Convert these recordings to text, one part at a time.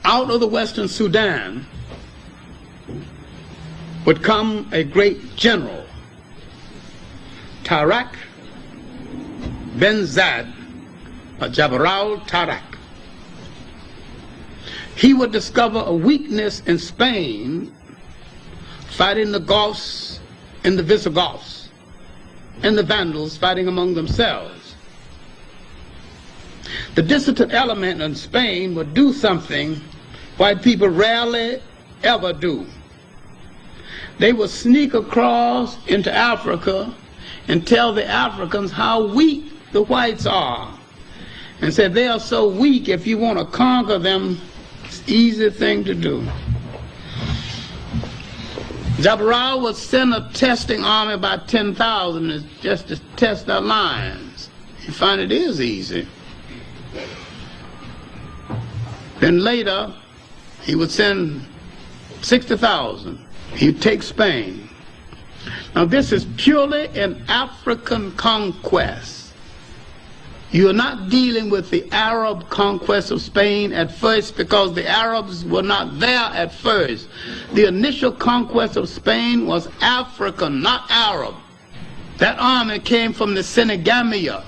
out of the Western Sudan would come a great general, Tarak Ben Zad, or Jabral Tarak. He would discover a weakness in Spain, fighting the Goths and the Visigoths, and the Vandals fighting among themselves. The dissident element in Spain would do something white people rarely ever do. They would sneak across into Africa and tell the Africans how weak the whites are, and said they are so weak, if you want to conquer them, it's an easy thing to do. Jabral would send a testing army, about 10,000, just to test their lines. You find it is easy. Then later, he would send 60,000. He'd take Spain. Now this is purely an African conquest. You are not dealing with the Arab conquest of Spain at first, because the Arabs were not there at first. The initial conquest of Spain was African, not Arab. That army came from the Senegamia,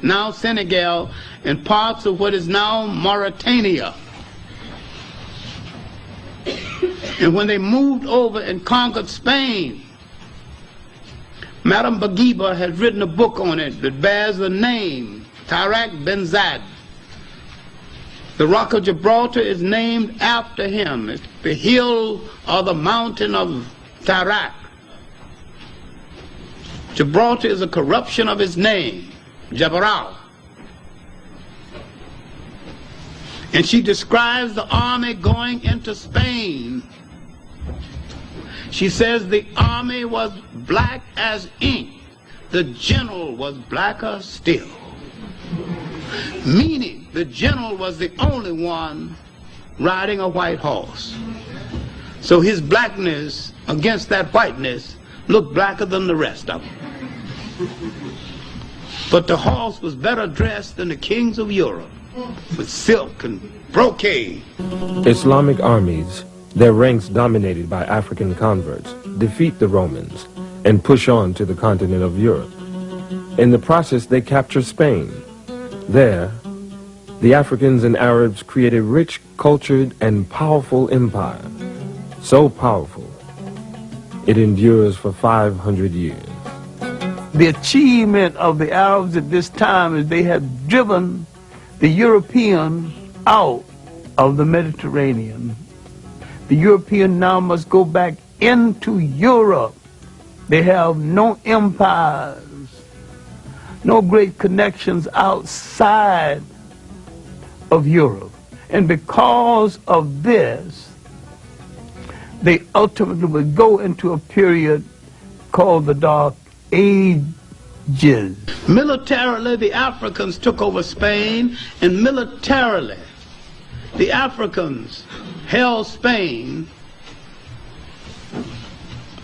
now Senegal, and parts of what is now Mauritania. And when they moved over and conquered Spain, Madame Bourguiba has written a book on it that bears the name Tarak Ben Zad. The Rock of Gibraltar is named after him. It's the hill or the mountain of Tarak. Gibraltar is a corruption of his name, Jabral. And she describes the army going into Spain. She says the army was black as ink. The general was blacker still. Meaning the general was the only one riding a white horse. So his blackness against that whiteness looked blacker than the rest of them. But the horse was better dressed than the kings of Europe, with silk and brocade. Islamic armies, their ranks dominated by African converts, defeat the Romans and push on to the continent of Europe. In the process, they capture Spain. There, the Africans and Arabs create a rich, cultured, and powerful empire. So powerful, it endures for 500 years. The achievement of the Arabs at this time is they had driven the Europeans out of the Mediterranean. The European now must go back into Europe. They have no empires, no great connections outside of Europe. And because of this, they ultimately would go into a period called the Dark Ages. Militarily, the Africans took over Spain, and militarily, the Africans held Spain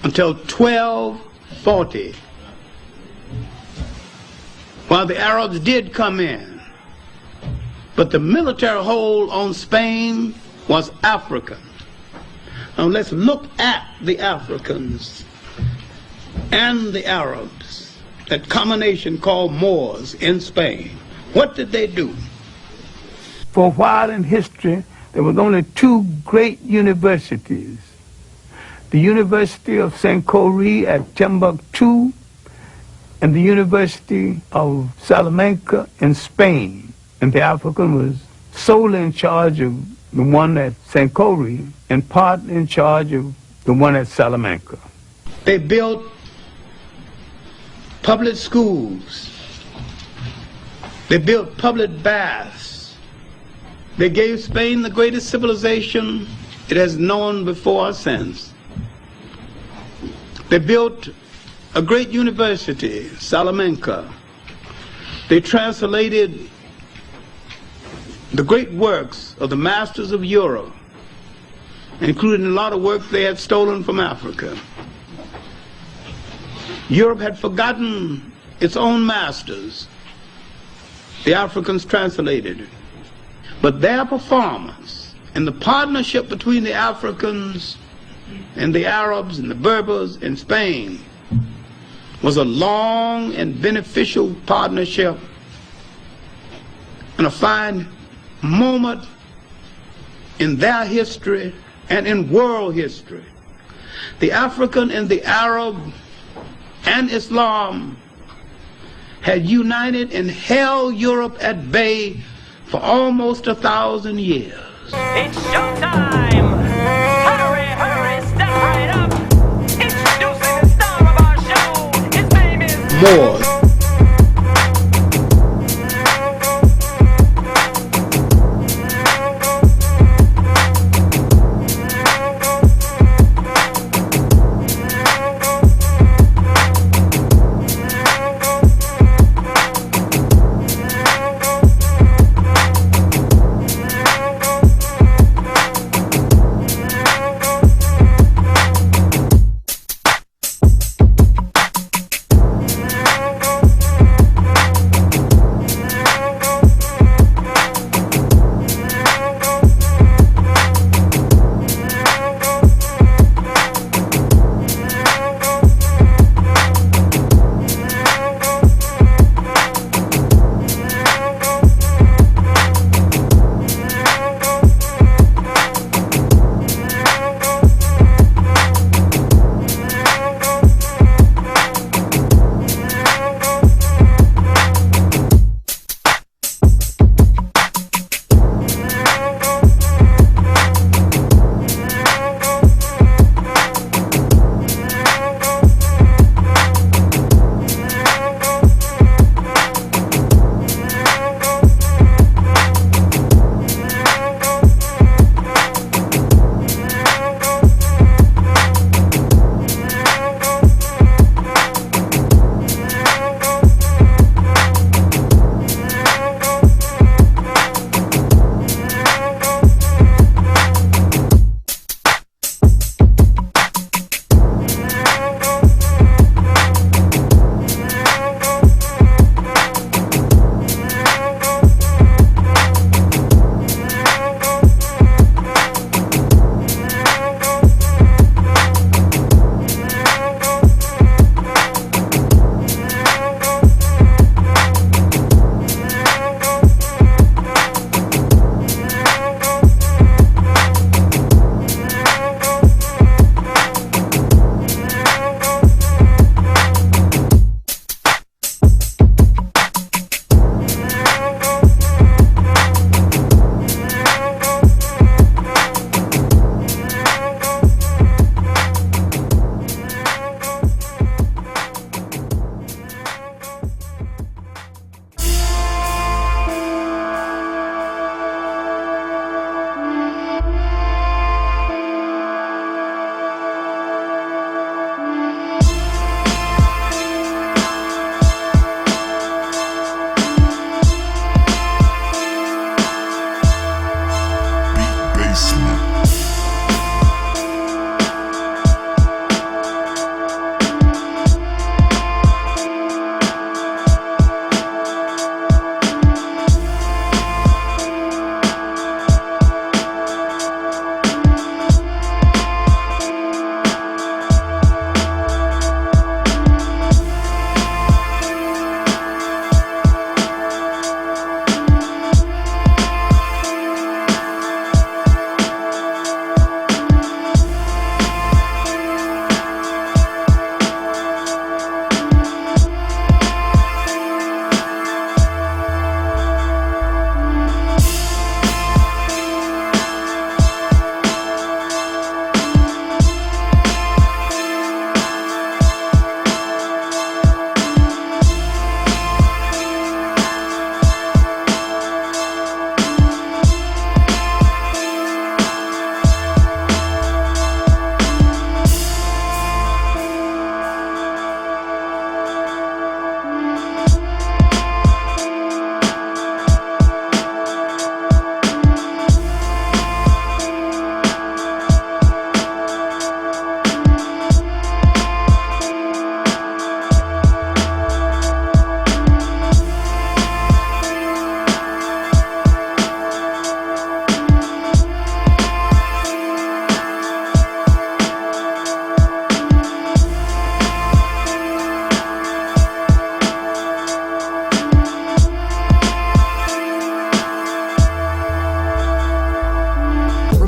until 1240, while the Arabs did come in. But the military hold on Spain was African. Now let's look at the Africans and the Arabs, that combination called Moors in Spain. What did they do? For a while in history, there was only two great universities. The University of Saint-Coré at Timbuktu and the University of Salamanca in Spain. And the African was solely in charge of the one at Saint-Coré and part in charge of the one at Salamanca. They built public schools. They built public baths. They gave Spain the greatest civilization it has known before or since. They built a great university, Salamanca. They translated the great works of the masters of Europe, including a lot of works they had stolen from Africa. Europe had forgotten its own masters. The Africans translated it. But their performance And the partnership between the Africans and the Arabs and the Berbers in Spain was a long and beneficial partnership and a fine moment in their history and in world history. The African and the Arab and Islam had united and held Europe at bay for almost 1,000 years. It's showtime! Hurry, hurry, step right up! Introducing the star of our show! His name is Moors.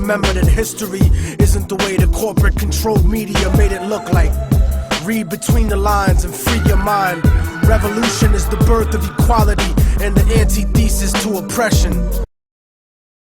remember that history isn't the way the corporate controlled media made it look like. Read between the lines and free your mind. Revolution is the birth of equality and the antithesis to oppression.